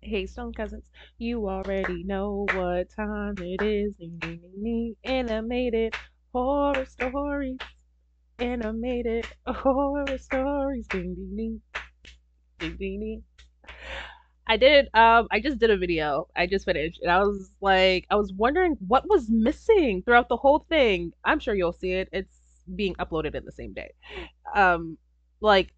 Hey, Stone Cousins, you already know what time it is. Ding, ding, ding, ding. Animated horror stories. Animated horror stories. Ding, ding, ding, ding, ding, ding. I just did a video. I just finished, and I was wondering what was missing throughout the whole thing. I'm sure you'll see it. It's being uploaded in the same day. Um, like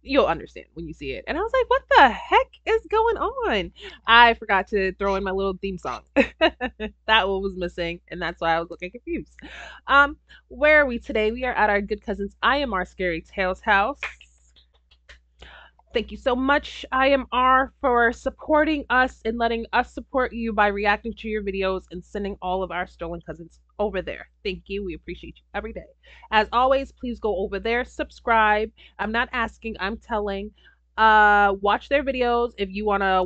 you'll understand when you see it. And I was like, what the heck is going on? I forgot to throw in my little theme song. That one was missing, and that's why I was looking confused. Um, where are we today? We are at our good cousins IMR Scary Tales house. Thank you so much, IMR, for supporting us and letting us support you by reacting to your videos and sending all of our stolen cousins over there. Thank you. We appreciate you every day. As always, please go over there, subscribe. I'm not asking, I'm telling. Watch their videos. If you want to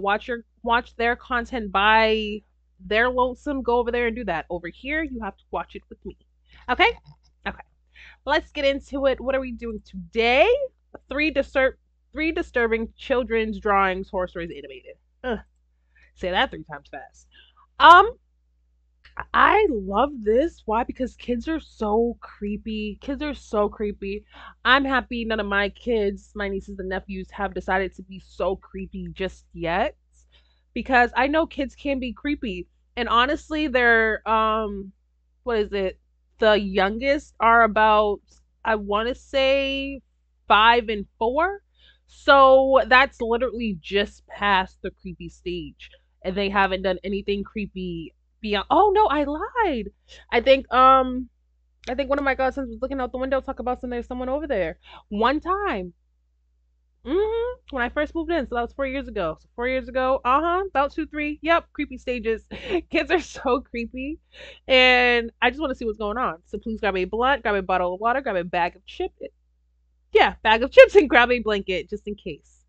watch their content by their lonesome, go over there and do that. Over here, you have to watch it with me. Okay? Okay. Let's get into it. What are we doing today? Three disturbing children's drawings horror stories animated. Ugh, say that 3 times fast. Um, I love this. Why? Because kids are so creepy. Kids are so creepy. I'm happy none of my kids, my nieces and nephews, have decided to be so creepy just yet. Because I know kids can be creepy. And honestly, they're what is it? The youngest are about, I want to say, 5 and 4. So that's literally just past the creepy stage. And they haven't done anything creepy beyond. Oh no, I lied. I think I think one of my cousins was looking out the window talk about there's someone over there. One time. When I first moved in, so that was 4 years ago. So 4 years ago, about 2, 3. Yep, creepy stages. Kids are so creepy, and I just want to see what's going on. So please grab a blunt, grab a bottle of water, grab a bag of chips. Yeah, bag of chips, and grab a blanket just in case.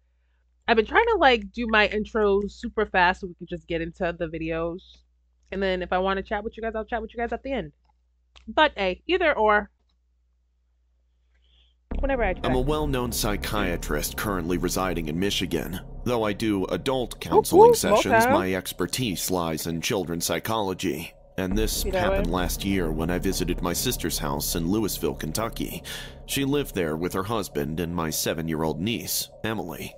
I've been trying to like do my intros super fast so we can just get into the videos, and then if I want to chat with you guys, I'll chat with you guys at the end. But hey, either or, whenever I I'm a chat. well-known psychiatrist currently residing in Michigan. Though I do adult Oh, counseling cool, small sessions, town. my expertise lies in children's psychology. And this Be that happened way. last year when I visited my sister's house in Louisville, Kentucky. She lived there with her husband and my 7-year-old niece, Emily.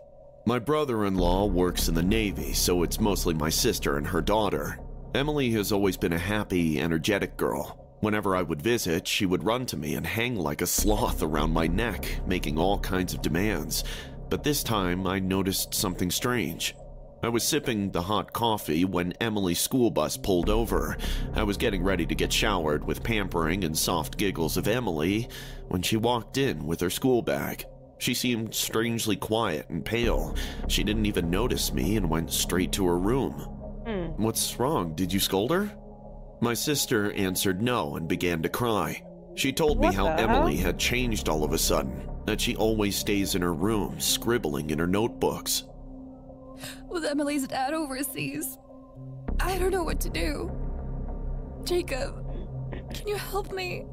My brother-in-law works in the Navy, so it's mostly my sister and her daughter. Emily has always been a happy, energetic girl. Whenever I would visit, she would run to me and hang like a sloth around my neck, making all kinds of demands. But this time, I noticed something strange. I was sipping the hot coffee when Emily's school bus pulled over. I was getting ready to get showered with pampering and soft giggles of Emily when she walked in with her school bag. She seemed strangely quiet and pale. She didn't even notice me and went straight to her room. What's wrong? Did you scold her? My sister answered no and began to cry. She told me What how the Emily hell? had changed all of a sudden, that she always stays in her room, scribbling in her notebooks. With Emily's dad overseas, I don't know what to do. Jacob, can you help me?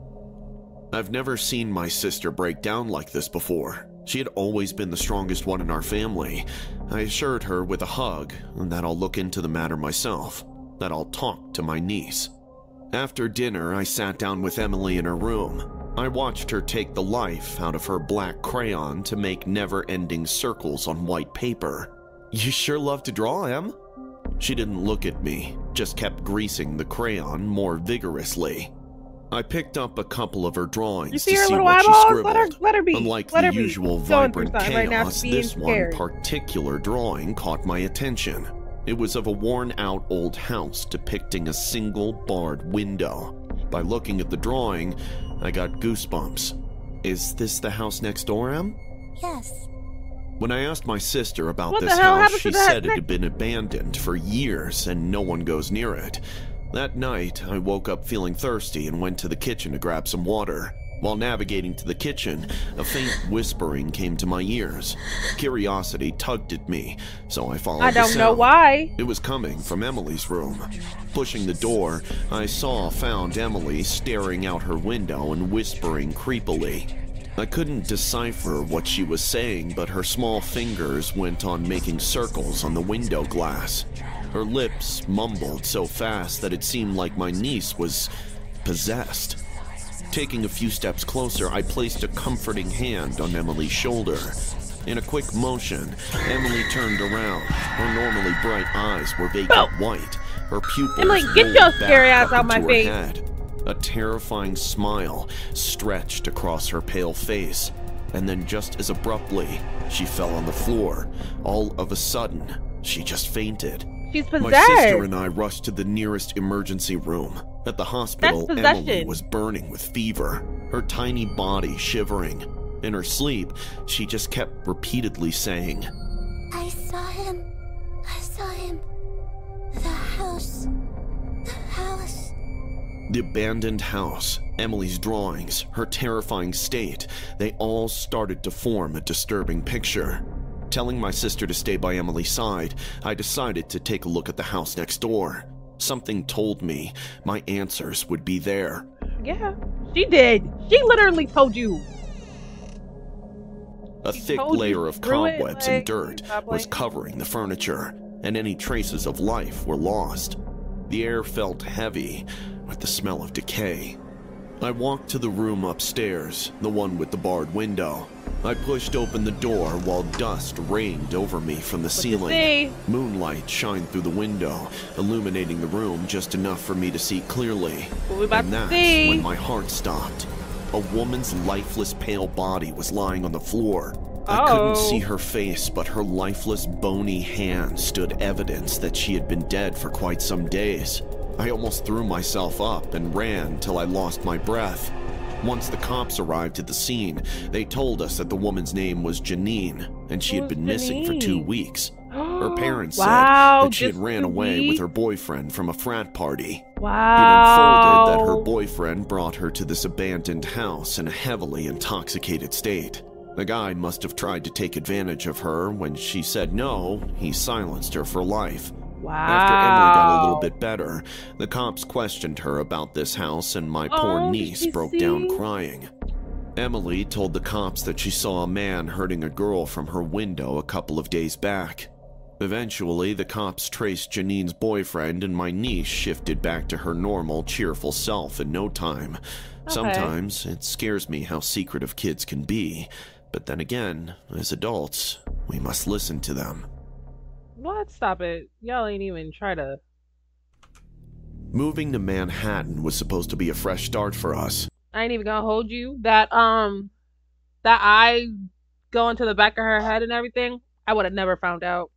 I've never seen my sister break down like this before. She had always been the strongest one in our family. I assured her with a hug that I'll look into the matter myself, that I'll talk to my niece. After dinner, I sat down with Emily in her room. I watched her take the life out of her black crayon to make never-ending circles on white paper. You sure love to draw, Em? She didn't look at me, just kept greasing the crayon more vigorously. I picked up a couple of her drawings You to see her see little what she eyeballs? scribbled. Let her be. Unlike Let her the be. usual Going through vibrant something right now, chaos, being this one scared. particular drawing caught my attention. It was of a worn-out old house depicting a single barred window. By looking at the drawing, I got goosebumps. Is this the house next door, Em? Yes. When I asked my sister about What the this hell house, happened she to that said it next- had been abandoned for years and no one goes near it. That night, I woke up feeling thirsty and went to the kitchen to grab some water. While navigating to the kitchen, a faint whispering came to my ears. Curiosity tugged at me, so I followed I the don't know sound. why. It was coming from Emily's room. Pushing the door, I found Emily staring out her window and whispering creepily. I couldn't decipher what she was saying, but her small fingers went on making circles on the window glass. Her lips mumbled so fast that it seemed like my niece was possessed. Taking a few steps closer, I placed a comforting hand on Emily's shoulder. In a quick motion, Emily turned around. Her normally bright eyes were vacant white. Her pupils Emily, get your rolled scary back ass up out my into her face. head. A terrifying smile stretched across her pale face, and then just as abruptly, she fell on the floor. All of a sudden, she just fainted. She's possessed. My sister and I rushed to the nearest emergency room. At the hospital, That's Emily possession. was burning with fever, her tiny body shivering. In her sleep, she just kept repeatedly saying, I saw him. I saw him. The house. The house. The abandoned house, Emily's drawings, her terrifying state, they all started to form a disturbing picture. Telling my sister to stay by Emily's side, I decided to take a look at the house next door. Something told me my answers would be there. Yeah, she did. She literally told you. A She thick told you layer of through it, cobwebs like, and dirt stop was playing. covering the furniture, and any traces of life were lost. The air felt heavy, with the smell of decay. I walked to the room upstairs, the one with the barred window. I pushed open the door while dust rained over me from the ceiling. see? Moonlight shined through the window, illuminating the room just enough for me to see clearly. What we about And to that's see? when my heart stopped. A woman's lifeless pale body was lying on the floor. I couldn't see her face, but her lifeless bony hand stood evidence that she had been dead for quite some days. I almost threw myself up and ran till I lost my breath. Once the cops arrived at the scene, they told us that the woman's name was Janine, and she had Who's been missing for 2 Janine? weeks. Her parents Wow, said that she had just ran 2 away with weeks? her boyfriend from a frat party. Wow. It unfolded that her boyfriend brought her to this abandoned house in a heavily intoxicated state. The guy must have tried to take advantage of her. When she said no, he silenced her for life. Wow. After Emily got a little bit better, the cops questioned her about this house, and my poor Oh, niece did you broke down see? crying. Emily told the cops that she saw a man hurting a girl from her window a couple of days back. Eventually, the cops traced Janine's boyfriend, and my niece shifted back to her normal, cheerful self in no time. Okay. Sometimes it scares me how secretive kids can be, but then again, as adults, we must listen to them. What? Stop it. Y'all ain't even try to. Moving to Manhattan was supposed to be a fresh start for us. I ain't even gonna hold you. That eye going to the back of her head and everything, I would have never found out.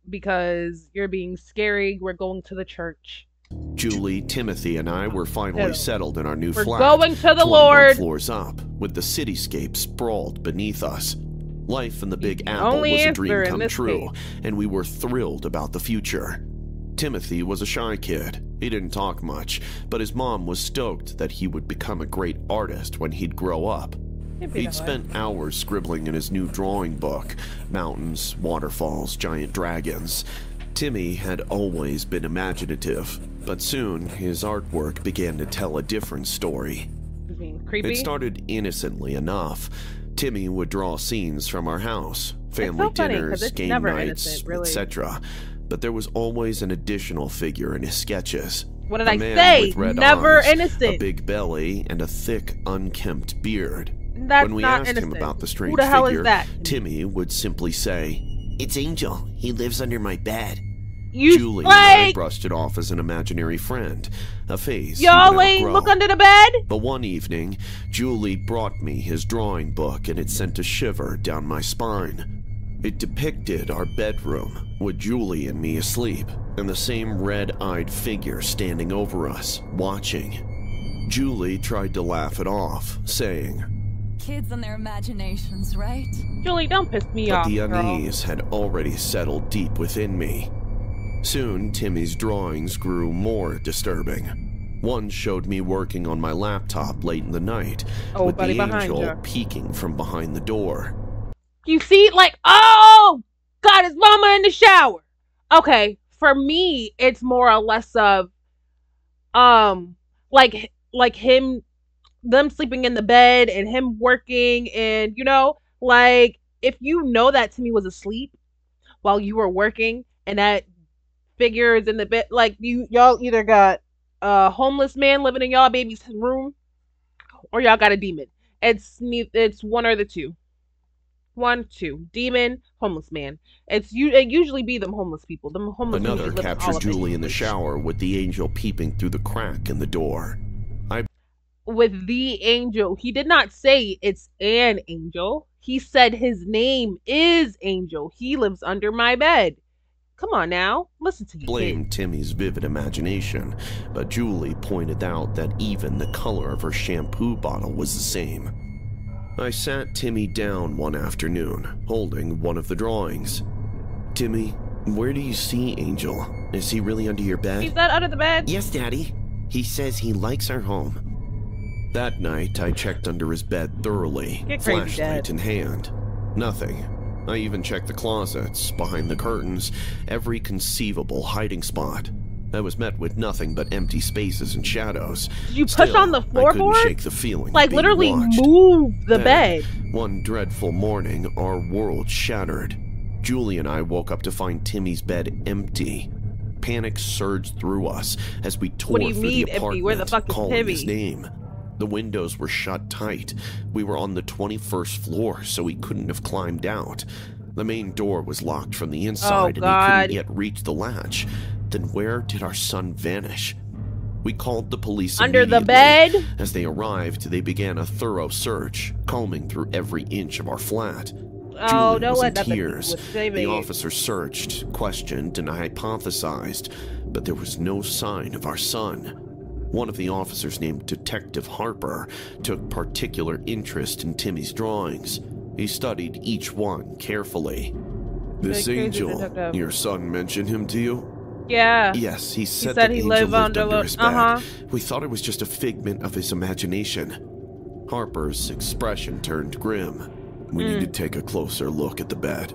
Because you're being scary. We're going to the church. Julie, Timothy, and I were finally Hello. settled in our new We're flat. going to the 21 Lord. floors up, with the cityscape sprawled beneath us. Life in the Big Apple only was a answer dream in come this true, case. and we were thrilled about the future. Timothy was a shy kid. He didn't talk much, but his mom was stoked that he would become a great artist when he'd grow up. Can't be He'd that way. spent hours scribbling in his new drawing book, mountains, waterfalls, giant dragons. Timmy had always been imaginative, but soon his artwork began to tell a different story. You being creepy. It started innocently enough. Timmy would draw scenes from our house, family so funny, 'cause dinners, it's game never nights, innocent, really. etc. But there was always an additional figure in his sketches. What did A I man say? with red Never eyes, innocent. a big belly, and a thick, unkempt beard. That's When we not asked innocent. him about the strange Who the hell figure, is that? Timmy would simply say, "It's Angel. He lives under my bed." You Julie and I like brushed it off as an imaginary friend, a phase he y'all would ain't outgrow. look under the bed? But one evening, Julie brought me his drawing book, and it sent a shiver down my spine. It depicted our bedroom, with Julie and me asleep, and the same red-eyed figure standing over us, watching. Julie tried to laugh it off, saying, Kids and their imaginations, right? Julie, don't piss me but off, the girl. unease had already settled deep within me. Soon, Timmy's drawings grew more disturbing. One showed me working on my laptop late in the night, Oh, with buddy the behind angel ya. peeking from behind the door. You see, like, oh, God, his mama in the shower. Okay, for me, it's more or less of, like him, them sleeping in the bed and him working, and like, if you know that Timmy was asleep while you were working and that figure is in the bed, like, y'all either got a homeless man living in y'all baby's room or y'all got a demon. It's one or the two. One, two. Demon, homeless man. It usually be them homeless people. Them homeless people Another live in all captured of Julie it. in the shower with the angel peeping through the crack in the door. With the angel, he did not say it's an angel. He said his name is Angel. He lives under my bed. Come on now, listen to you. Blamed Timmy's vivid imagination, but Julie pointed out that even the color of her shampoo bottle was the same. I sat Timmy down one afternoon, holding one of the drawings. Timmy, where do you see Angel? Is he really under your bed? He's not under the bed. Yes, Daddy. He says he likes our home. That night, I checked under his bed thoroughly, Get crazy, flashlight Dad. in hand. Nothing. I even checked the closets, behind the curtains, every conceivable hiding spot. I was met with nothing but empty spaces and shadows. Did you push on the I couldn't floorboard? shake the feeling Like, of being literally watched. move the Then, bed. One dreadful morning, our world shattered. Julie and I woke up to find Timmy's bed empty. Panic surged through us as we tore do you through mean the empty? apartment, Where the fuck is calling his Timmy? name. The windows were shut tight. We were on the 21st floor, so he couldn't have climbed out. The main door was locked from the inside, and he God. couldn't yet reach the latch. Then where did our son vanish? We called the police Under the immediately. bed? As they arrived, they began a thorough search, combing through every inch of our flat. Oh, Julie no, was in what? Nothing tears. with Timmy. The officer searched, questioned, and hypothesized, but there was no sign of our son. One of the officers, named Detective Harper, took particular interest in Timmy's drawings. He studied each one carefully. This Crazy angel, detective. your son mentioned him to you? Yeah. Yes, he said said that he Angel lived lived under under the- his bed. uh-huh. We thought it was just a figment of his imagination. Harper's expression turned grim. We need to take a closer look at the bed.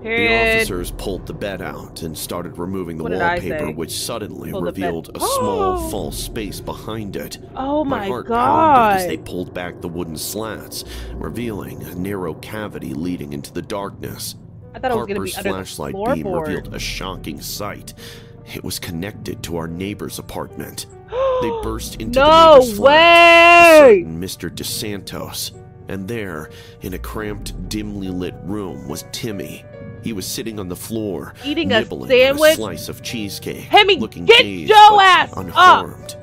The Period. officers pulled the bed out and started removing the What did I wallpaper, say? which suddenly Pull the bed- revealed a small false space behind it. Oh My my heart pounded as god. they pulled back the wooden slats, revealing a narrow cavity leading into the darkness. I thought it was going to be Harper's under the flashlight beam floorboard. revealed a shocking sight. It was connected to our neighbor's apartment. They burst into the No neighbor's flat, a way! certain Mr. DeSantos. And there, in a cramped, dimly lit room, was Timmy. He was sitting on the floor, Eating a nibbling on sandwich? a slice of cheesecake, Timmy, looking get dazed your but ass up! unharmed.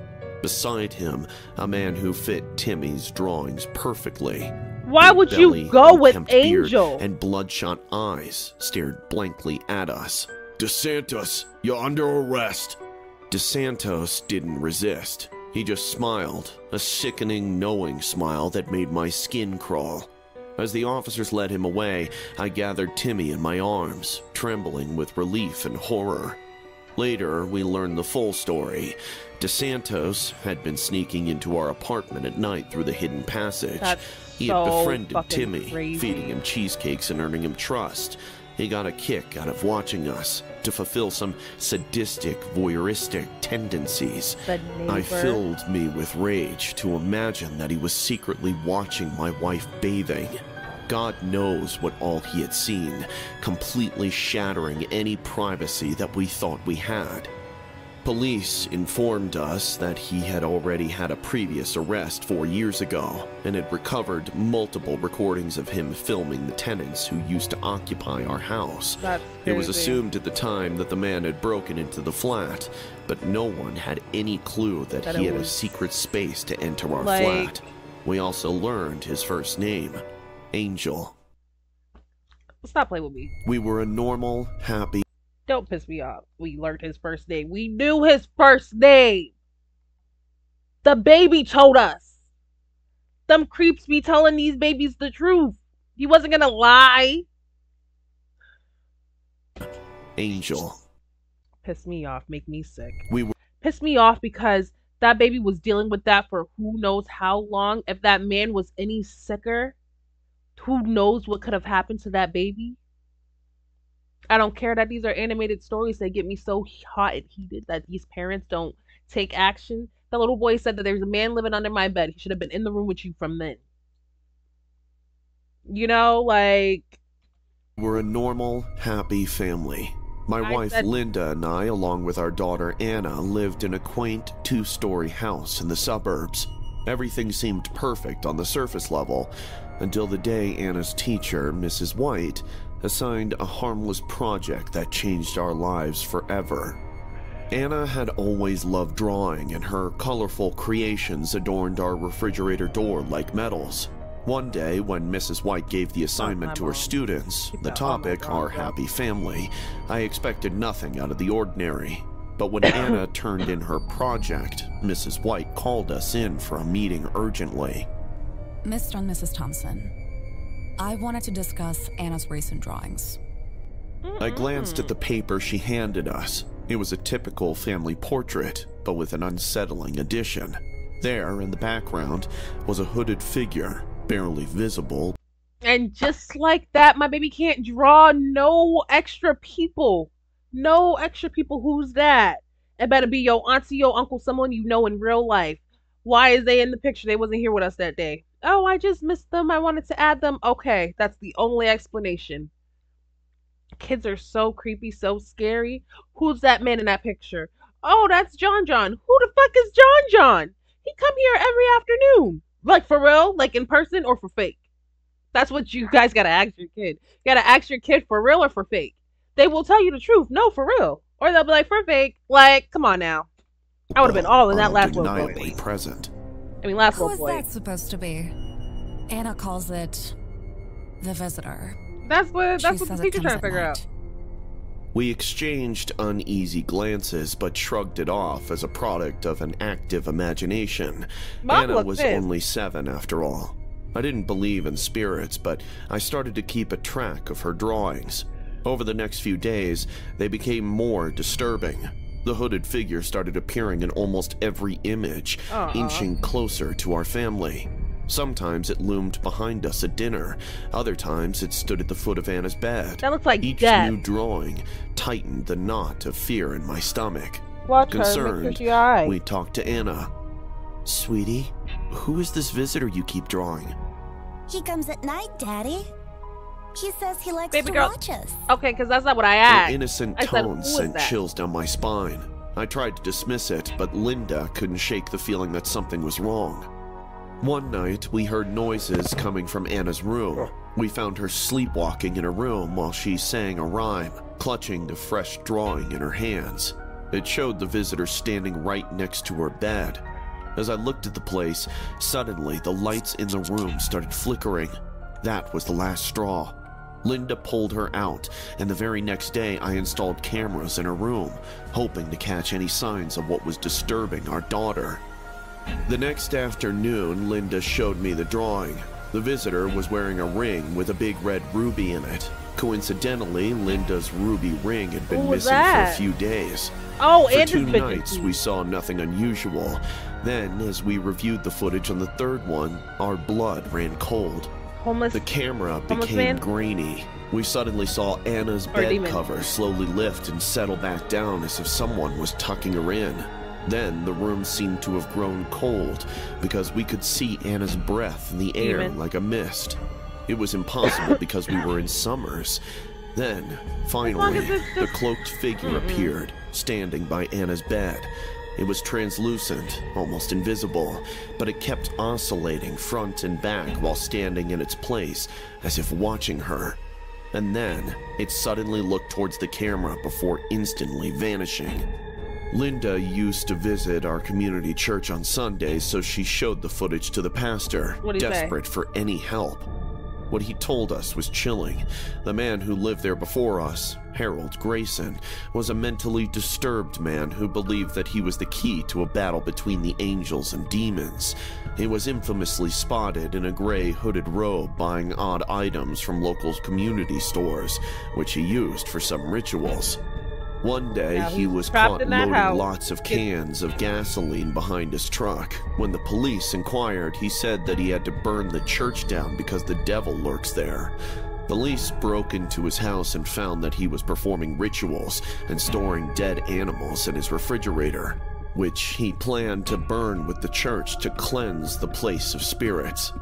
Beside him, a man who fit Timmy's drawings perfectly. Why Big would belly, you go with unkempt beard, Angel? and bloodshot eyes stared blankly at us. DeSantos, you're under arrest. DeSantos didn't resist. He just smiled, a sickening, knowing smile that made my skin crawl. As the officers led him away, I gathered Timmy in my arms, trembling with relief and horror. Later, we learned the full story. DeSantos had been sneaking into our apartment at night through the hidden passage. That's He had so befriended fucking Timmy, crazy. feeding him cheesecakes and earning him trust. He got a kick out of watching us to fulfill some sadistic, voyeuristic tendencies. The I neighbor. filled me with rage to imagine that he was secretly watching my wife bathing. God knows what all he had seen, completely shattering any privacy that we thought we had. Police informed us that he had already had a previous arrest 4 years ago and had recovered multiple recordings of him filming the tenants who used to occupy our house. That's It was crazy. assumed at the time that the man had broken into the flat, but no one had any clue that That he it had a was, secret space to enter our like- flat. We also learned his first name, Angel. Stop playing with me. We were a normal, happy, Don't piss me off. We learned his first name. We knew his first name. The baby told us. Them creeps be telling these babies the truth. He wasn't gonna lie. Angel. Piss me off. Make me sick. We were Piss me off because that baby was dealing with that for who knows how long. If that man was any sicker, who knows what could have happened to that baby. I don't care that these are animated stories. They get me so hot and heated that these parents don't take action The little boy said that there's a man living under my bed. He should have been in the room with you from then. You know, like... We're a normal, happy family. My wife Linda and I, along with our daughter Anna, lived in a quaint 2-story house in the suburbs. Everything seemed perfect on the surface level, until the day Anna's teacher, Mrs. White, assigned a harmless project that changed our lives forever. Anna had always loved drawing, and her colorful creations adorned our refrigerator door like medals. One day, when Mrs. White gave the assignment to her students, the topic, our happy family, I expected nothing out of the ordinary. But when Anna turned in her project, Mrs. White called us in for a meeting urgently. Mr. and Mrs. Thompson, I wanted to discuss Anna's recent drawings. I glanced at the paper she handed us. It was a typical family portrait, but with an unsettling addition. There, in the background, was a hooded figure, barely visible. And just like that, my baby can't draw no extra people. No extra people. Who's that? It better be your auntie, your uncle, someone you know in real life. Why is they in the picture? They wasn't here with us that day. Oh, I just missed them. I wanted to add them. Okay, that's the only explanation. Kids are so creepy, so scary. Who's that man in that picture? Oh, that's John John. Who the fuck is John John? He come here every afternoon. Like, for real? Like, in person or for fake? That's what you guys gotta ask your kid. You gotta ask your kid for real or for fake. They will tell you the truth. No, for real. Or they'll be like, for fake. Like, come on now. I would have been all in that last little boy. Undeniably present. I mean, last Who little is boy. that supposed to be? Anna calls it the visitor. That's what She the says it teacher's comes trying to at figure night. out. We exchanged uneasy glances, but shrugged it off as a product of an active imagination. Mom Anna looked was pissed. only 7 after all. I didn't believe in spirits, but I started to keep a track of her drawings. Over the next few days, they became more disturbing. The hooded figure started appearing in almost every image, inching closer to our family. Sometimes it loomed behind us at dinner. Other times it stood at the foot of Anna's bed. That looks like Each death. new drawing tightened the knot of fear in my stomach. Watch her. Make sure Concerned, she alright. we talked to Anna. Sweetie, who is this visitor you keep drawing? He comes at night, Daddy. He says he likes Baby to girl. watch us. Okay, because that's not what I Her asked. innocent I said, tone "Who is sent that?" chills down my spine. I tried to dismiss it, but Linda couldn't shake the feeling that something was wrong. One night, we heard noises coming from Anna's room. We found her sleepwalking in her room while she sang a rhyme, clutching a fresh drawing in her hands. It showed the visitor standing right next to her bed. As I looked at the place, suddenly the lights in the room started flickering. That was the last straw. Linda pulled her out, and the very next day I installed cameras in her room, hoping to catch any signs of what was disturbing our daughter. The next afternoon, Linda showed me the drawing. The visitor was wearing a ring with a big red ruby in it. Coincidentally, Linda's ruby ring had been Who was missing for a that? few days. Oh, For and 2 his bitches. nights, we saw nothing unusual. Then, as we reviewed the footage on the third one, our blood ran cold. Homeless. The camera Homeless became man? grainy. We suddenly saw Anna's Or bed demon. cover slowly lift and settle back down as if someone was tucking her in. Then the room seemed to have grown cold because we could see Anna's breath in the air Demon. like a mist. It was impossible because we were in summers. Then, finally, as it's the just- cloaked figure appeared, standing by Anna's bed. It was translucent, almost invisible, but it kept oscillating front and back while standing in its place, as if watching her. And then, it suddenly looked towards the camera before instantly vanishing. Linda used to visit our community church on Sundays, so she showed the footage to the pastor, What'd he say? desperate for any help. What he told us was chilling. The man who lived there before us, Harold Grayson, was a mentally disturbed man who believed that he was the key to a battle between the angels and demons. He was infamously spotted in a gray hooded robe buying odd items from local community stores, which he used for some rituals. One day, Now he he's was trapped caught in that loading house. lots of cans of gasoline behind his truck. When the police inquired, he said that he had to burn the church down because the devil lurks there. Police broke into his house and found that he was performing rituals and storing dead animals in his refrigerator. which he planned to burn with the church to cleanse the place of spirits.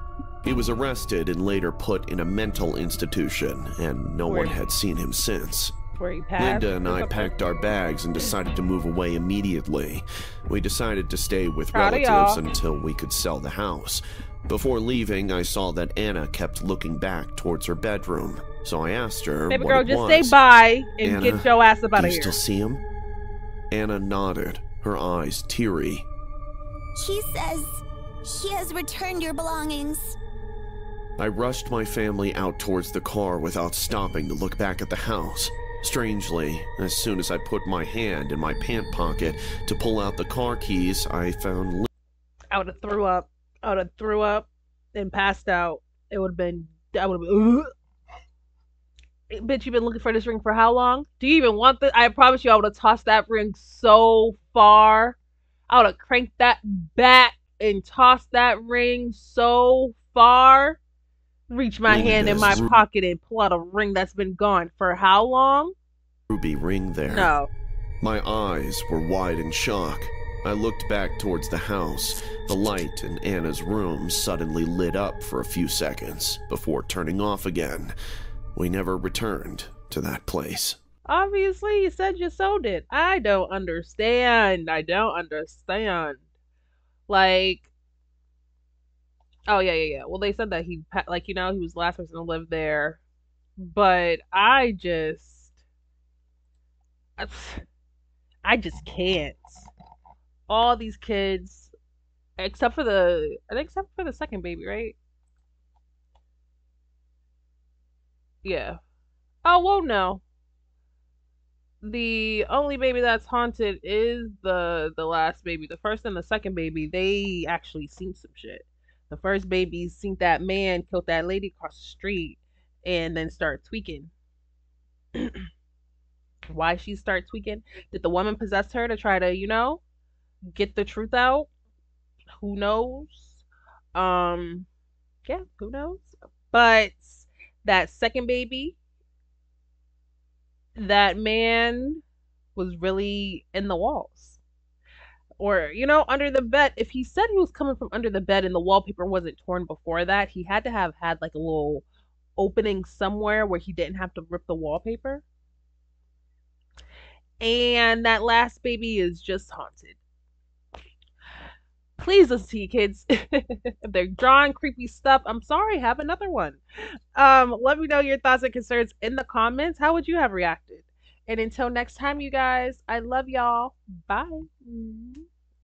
He was arrested and later put in a mental institution, and no one had seen him since. Where he passed? Linda and I packed our bags and decided to move away immediately. We decided to stay with relatives until we could sell the house. Before leaving, I saw that Anna kept looking back towards her bedroom, so I asked her Baby what girl, it just was. say bye and Anna, get your ass up out do of you here. still see him? Anna nodded, her eyes teary. He says he has returned your belongings. I rushed my family out towards the car without stopping to look back at the house. Strangely, as soon as I put my hand in my pant pocket to pull out the car keys, I found... I would have threw up. I would have threw up and passed out. It would have been... I would have been... Bitch, you've been looking for this ring for how long? Do you even want this? I promise you I would have tossed that ring so far. I would have cranked that back and tossed that ring so far. Reach my hand in my pocket and pull out a ring that's been gone for how long? Ruby ring there. No. My eyes were wide in shock. I looked back towards the house. The light in Anna's room suddenly lit up for a few seconds before turning off again. We never returned to that place. Obviously, you said you sold it. I don't understand. I don't understand. Like, oh, yeah. Well, they said that he, like, you know, he was the last person to live there. But I just can't. All these kids, except for the second baby, right? Yeah. Oh, well, no. The only baby that's haunted is the last baby. The first and the second baby, they actually seen some shit. The first baby seen that man killed that lady across the street and then start tweaking. Why she start tweaking? Did the woman possess her to try to, you know, get the truth out? Who knows? Yeah, who knows? But that second baby, that man was really in the walls. Or, you know, under the bed. If he said he was coming from under the bed and the wallpaper wasn't torn before that, he had to have had like a little opening somewhere where he didn't have to rip the wallpaper. And that last baby is just haunted. Please listen to you kids. If they're drawing creepy stuff, I'm sorry, have another one. Let me know your thoughts and concerns in the comments. How would you have reacted? And until next time, you guys, I love y'all. Bye.